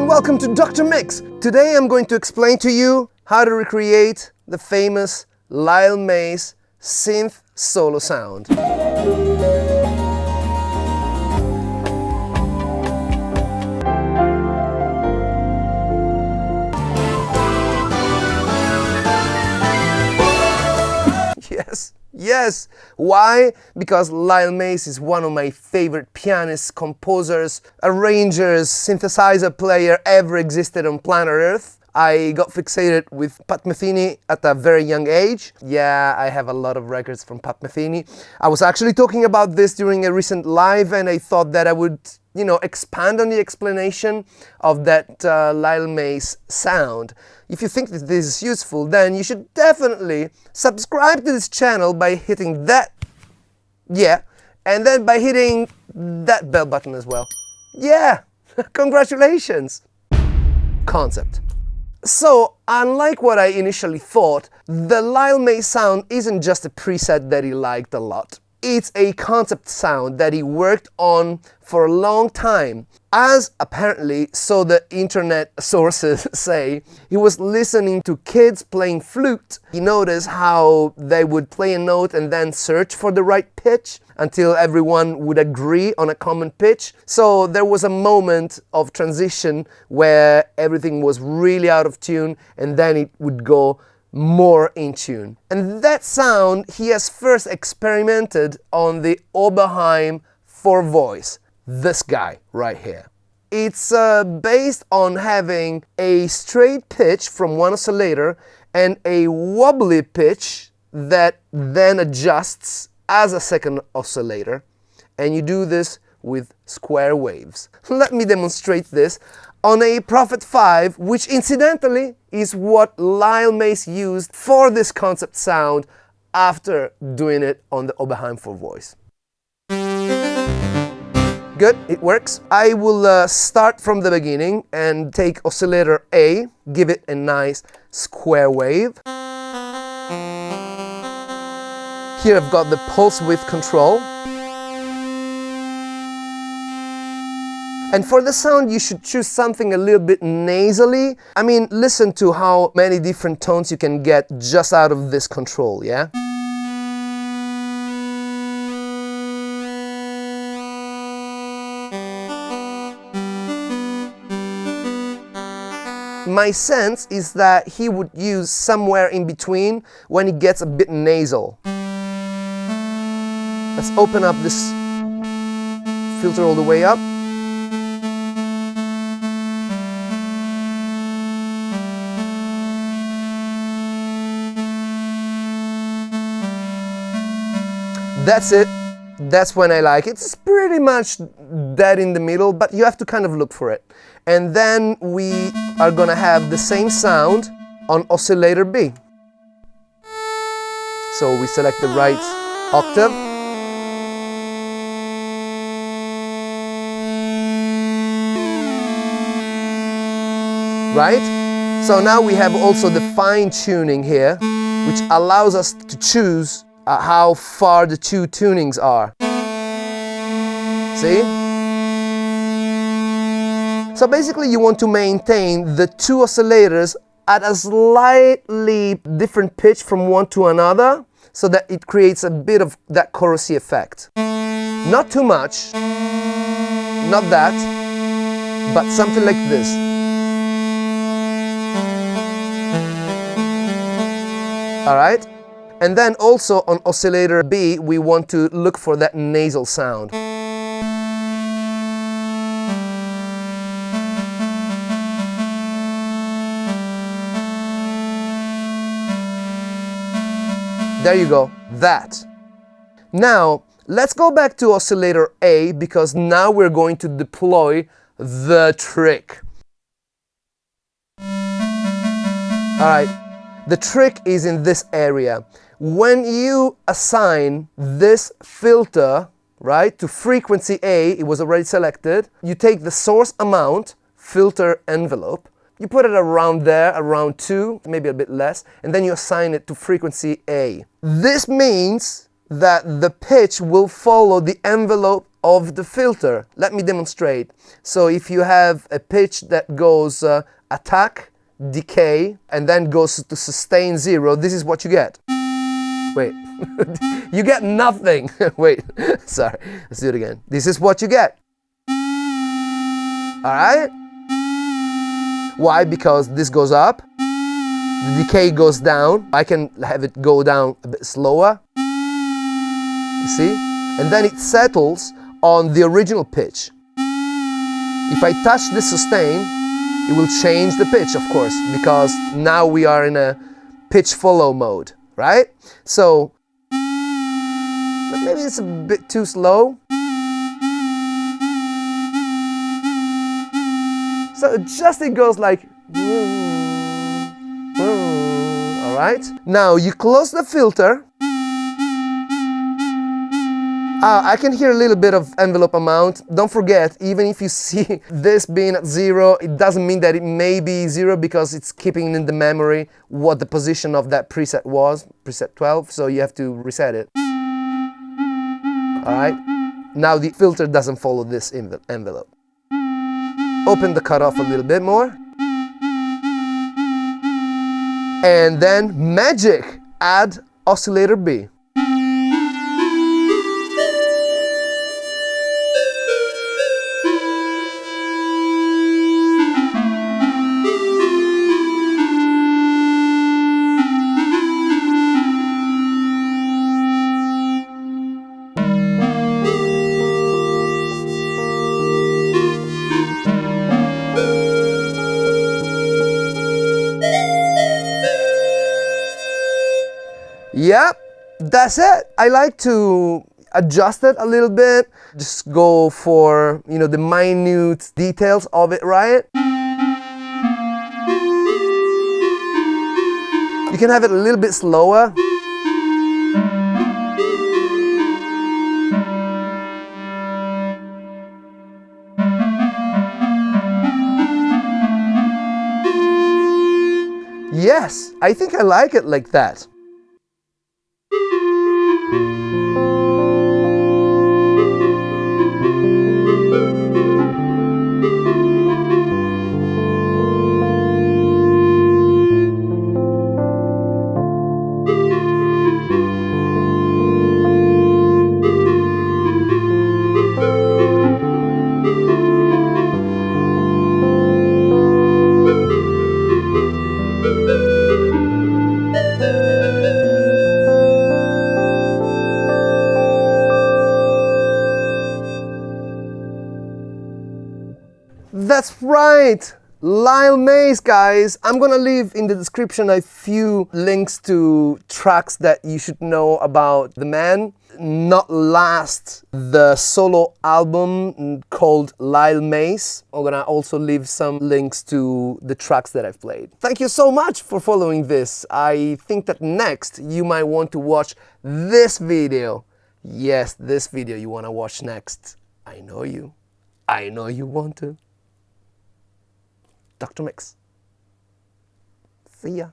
Welcome to Dr. Mix. Today I'm going to explain to you how to recreate the famous Lyle Mays synth solo sound. Yes. Why? Because Lyle Mays is one of my favorite pianists, composers, arrangers, synthesizer player ever existed on planet Earth. I got fixated with Pat Metheny at a very young age. Yeah, I have a lot of records from Pat Metheny. I was actually talking about this during a recent live, and I thought that I would, expand on the explanation of that Lyle Mays sound. If you think that this is useful, then you should definitely subscribe to this channel by hitting that, and then by hitting that bell button as well. Yeah, congratulations! Concept. So, unlike what I initially thought, the Lyle Mays sound isn't just a preset that he liked a lot. It's a concept sound that he worked on for a long time. As apparently, so the internet sources say, he was listening to kids playing flute. He noticed how they would play a note and then search for the right pitch until everyone would agree on a common pitch. So there was a moment of transition where everything was really out of tune, and then it would go more in tune. And that sound he has first experimented on the Oberheim 4-voice, this guy right here. It's based on having a straight pitch from one oscillator and a wobbly pitch that then adjusts as a second oscillator, and you do this with square waves. Let me demonstrate this on a Prophet 5, which incidentally is what Lyle Mays used for this concept sound after doing it on the Oberheim 4-voice. Good, it works. I will start from the beginning and take oscillator A, give it a nice square wave. Here I've got the pulse width control. And for the sound, you should choose something a little bit nasally. I mean, listen to how many different tones you can get just out of this control, yeah? My sense is that he would use somewhere in between when it gets a bit nasal. Let's open up this filter all the way up. That's it. That's when I like it. It's pretty much dead in the middle, but you have to kind of look for it. And then we are gonna have the same sound on oscillator B. So we select the right octave. Right? So now we have also the fine tuning here, which allows us to choose how far the two tunings are. See? So basically you want to maintain the two oscillators at a slightly different pitch from one to another, so that it creates a bit of that chorusy effect. Not too much, not that, but something like this. Alright? And then also on oscillator B, we want to look for that nasal sound. There you go, that. Now, let's go back to oscillator A, because now we're going to deploy the trick. Alright, the trick is in this area. when you assign this filter, right, to frequency A, it was already selected, you take the source amount, filter envelope, you put it around there, around 2, maybe a bit less, and then you assign it to frequency A. This means that the pitch will follow the envelope of the filter. Let me demonstrate. So if you have a pitch that goes attack, decay, and then goes to sustain 0, this is what you get. Wait, you get nothing. Wait, sorry, let's do it again. This is what you get. All right? Why? Because this goes up, the decay goes down. I can have it go down a bit slower. You see? And then it settles on the original pitch. If I touch the sustain, it will change the pitch, of course, because now we are in a pitch follow mode, right? So, maybe it's a bit too slow. So just it goes like, all right? Now you close the filter. I can hear a little bit of envelope amount. Don't forget, even if you see this being at 0, it doesn't mean that it may be 0 because it's keeping in the memory what the position of that preset was, preset 12, so you have to reset it. All right? Now the filter doesn't follow this envelope. Open the cutoff a little bit more. And then magic, add oscillator B. Yep, that's it. I like to adjust it a little bit, just go for, you know, the minute details of it, right? You can have it a little bit slower. Yes, I think I like it like that. That's right! Lyle Mays, guys! I'm gonna leave in the description a few links to tracks that you should know about the man. Not last, the solo album called Lyle Mays. I'm gonna also leave some links to the tracks that I've played. Thank you so much for following this. I think that next you might want to watch this video. Yes, this video you wanna watch next. I know you. I know you want to. Dr. Mix. See ya.